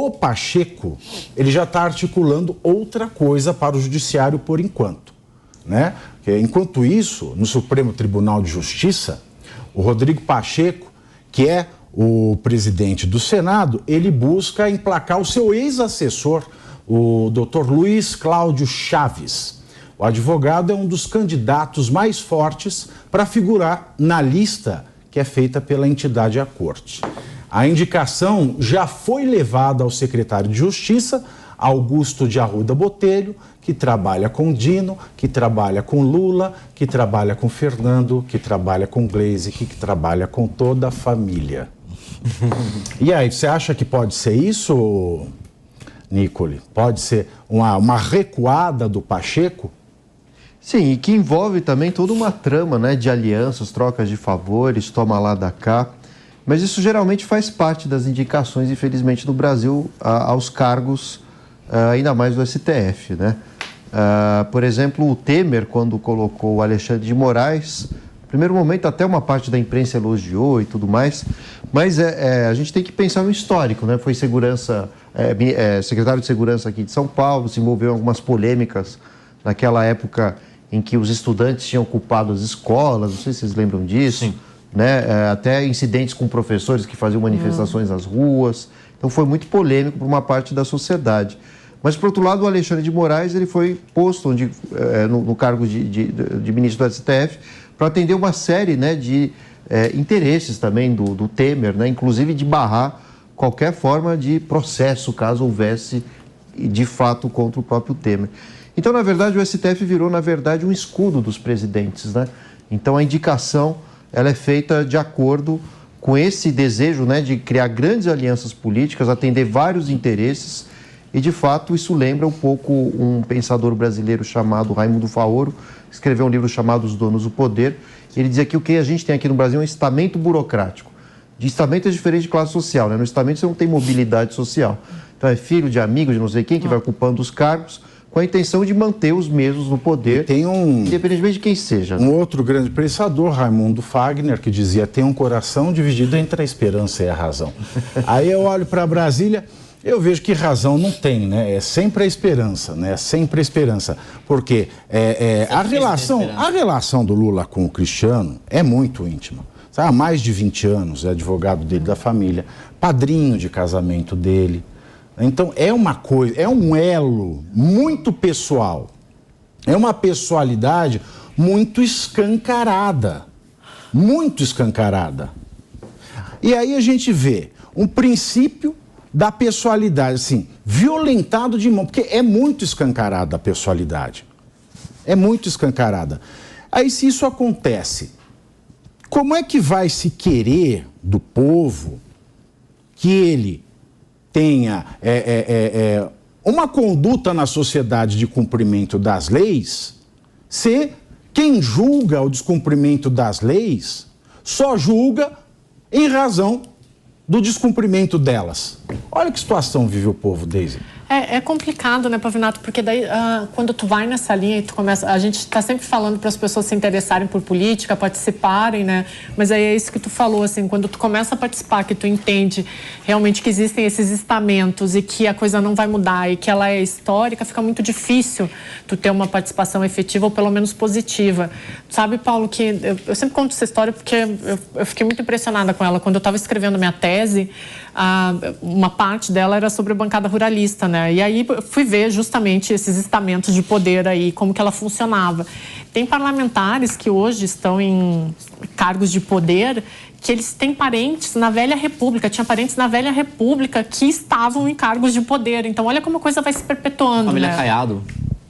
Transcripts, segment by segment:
o Pacheco, ele já está articulando outra coisa para o judiciário por enquanto, né? Enquanto isso, no Supremo Tribunal de Justiça, o Rodrigo Pacheco, que é o presidente do Senado, ele busca emplacar o seu ex-assessor, o Dr. Luiz Cláudio Chaves. O advogado é um dos candidatos mais fortes para figurar na lista que é feita pela entidade à corte. A indicação já foi levada ao secretário de Justiça, Augusto de Arruda Botelho, que trabalha com Dino, que trabalha com Lula, que trabalha com Fernando, que trabalha com Gleisi, que trabalha com toda a família. E aí, você acha que pode ser isso, Nicole? Pode ser uma recuada do Pacheco? Sim, e que envolve também toda uma trama, né, de alianças, trocas de favores, toma lá da cá. Mas isso geralmente faz parte das indicações, infelizmente, no Brasil aos cargos, ainda mais do STF, né? Por exemplo, o Temer, quando colocou o Alexandre de Moraes, no primeiro momento até uma parte da imprensa elogiou e tudo mais, mas a gente tem que pensar no histórico, né? Foi secretário de Segurança aqui de São Paulo, se envolveu em algumas polêmicas naquela época em que os estudantes tinham ocupado as escolas, não sei se vocês lembram disso. Sim. Né? Até incidentes com professores que faziam manifestações nas ruas. Então foi muito polêmico para uma parte da sociedade. Mas, por outro lado, o Alexandre de Moraes ele foi posto no cargo de ministro do STF para atender uma série, né, de interesses também do Temer, né, inclusive de barrar qualquer forma de processo, caso houvesse de fato contra o próprio Temer. Então, na verdade, o STF virou, na verdade, um escudo dos presidentes, né? Então, a indicação ela é feita de acordo com esse desejo, né, de criar grandes alianças políticas, atender vários interesses e, de fato, isso lembra um pouco um pensador brasileiro chamado Raimundo Faoro, que escreveu um livro chamado Os Donos do Poder. Ele dizia que o que a gente tem aqui no Brasil é um estamento burocrático. De estamento é diferente de classe social, né? No estamento você não tem mobilidade social. Então é filho de amigo de não sei quem que vai ocupando os cargos, com a intenção de manter os mesmos no poder, independentemente de quem seja. Um outro grande pensador, Raimundo Fagner, que dizia: tem um coração dividido entre a esperança e a razão. Aí eu olho para Brasília, eu vejo que razão não tem, né? É sempre a esperança, né? É sempre a esperança. Porque a relação do Lula com o Cristiano é muito íntima. Sabe? Há mais de 20 anos, é advogado dele da família, padrinho de casamento dele. Então, é uma coisa, é um elo muito pessoal, é uma pessoalidade muito escancarada, muito escancarada. E aí a gente vê um princípio da pessoalidade, assim, violentado de mão, porque é muito escancarada a pessoalidade, é muito escancarada. Aí, se isso acontece, como é que vai se querer do povo que ele tenha uma conduta na sociedade de cumprimento das leis, se quem julga o descumprimento das leis só julga em razão do descumprimento delas? Olha que situação vive o povo, Deise. É complicado, né, Pavinato? Porque daí, quando tu vai nessa linha e tu começa... A gente está sempre falando para as pessoas se interessarem por política, participarem, né? Mas aí é isso que tu falou, assim, quando tu começa a participar, que tu entende realmente que existem esses estamentos e que a coisa não vai mudar e que ela é histórica, fica muito difícil tu ter uma participação efetiva ou pelo menos positiva. Sabe, Paulo, que eu sempre conto essa história porque eu fiquei muito impressionada com ela. Quando eu estava escrevendo minha tese, uma parte dela era sobre a bancada ruralista, né? E aí fui ver justamente esses estamentos de poder aí, como que ela funcionava. Tem parlamentares que hoje estão em cargos de poder que eles têm parentes na velha república, tinha parentes na velha república que estavam em cargos de poder. Então olha como a coisa vai se perpetuando, Família né? Caiado.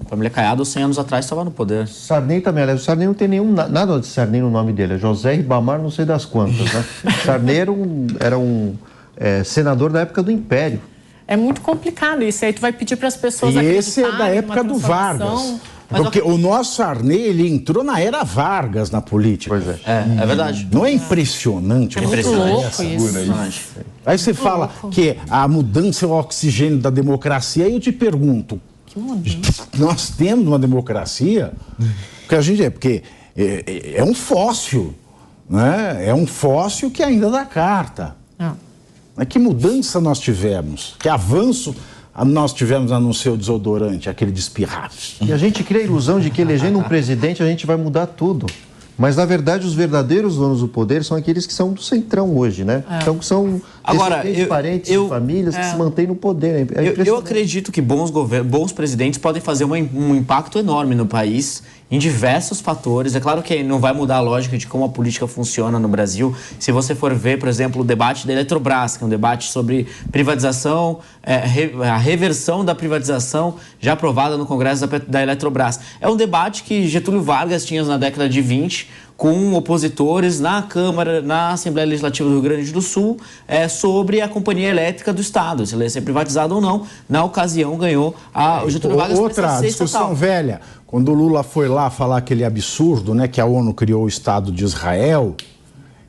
Família Caiado, 100 anos atrás, estava no poder. Sarney também, aliás, o Sarney não tem nada de Sarney no nome dele, é José Ribamar, não sei das quantas, né? Sarney era um senador da época do Império. É muito complicado isso, aí tu vai pedir para as pessoas acreditarem. E esse é da época do Vargas. Porque o nosso Sarney, ele entrou na era Vargas na política. Pois é. É verdade. Não é impressionante? É muito louco isso. Aí você fala que a mudança é o oxigênio da democracia, aí eu te pergunto, nós temos uma democracia? Porque a gente porque é um fóssil, né? É um fóssil que ainda dá carta. Que mudança nós tivemos? Que avanço nós tivemos a não ser o desodorante, aquele de espirrar? E a gente cria a ilusão de que elegendo um presidente a gente vai mudar tudo. Mas, na verdade, os verdadeiros donos do poder são aqueles que são do centrão hoje, né? Então, que são parentes e famílias que se mantêm no poder. Eu acredito que bons presidentes podem fazer um impacto enorme no país, em diversos fatores. É claro que não vai mudar a lógica de como a política funciona no Brasil. Se você for ver, por exemplo, o debate da Eletrobras, que é um debate sobre privatização, a reversão da privatização já aprovada no Congresso da Eletrobras. É um debate que Getúlio Vargas tinha na década de 20, com opositores na Câmara, na Assembleia Legislativa do Rio Grande do Sul, sobre a Companhia Elétrica do Estado, se ela ia ser privatizada ou não. Na ocasião, ganhou o Getúlio Vargas. Outra discussão velha, quando o Lula foi lá falar aquele absurdo, né, que a ONU criou o Estado de Israel,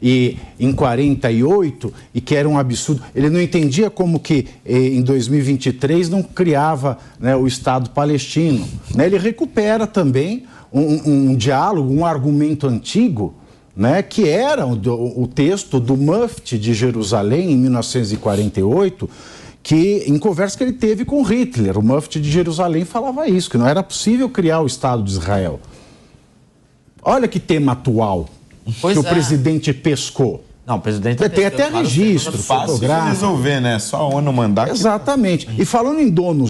e em 48, e que era um absurdo. Ele não entendia como que em 2023 não criava, né, o Estado palestino. Né? Ele recupera também um diálogo, um argumento antigo, né, que era o texto do Mufti de Jerusalém, em 1948, que, em conversa que ele teve com Hitler, o Mufti de Jerusalém falava isso, que não era possível criar o Estado de Israel. Olha que tema atual que o presidente pescou. Não, o presidente tem até registro fotográfico. Fácil de resolver, né? Só a ONU mandar. Exatamente. E falando em donos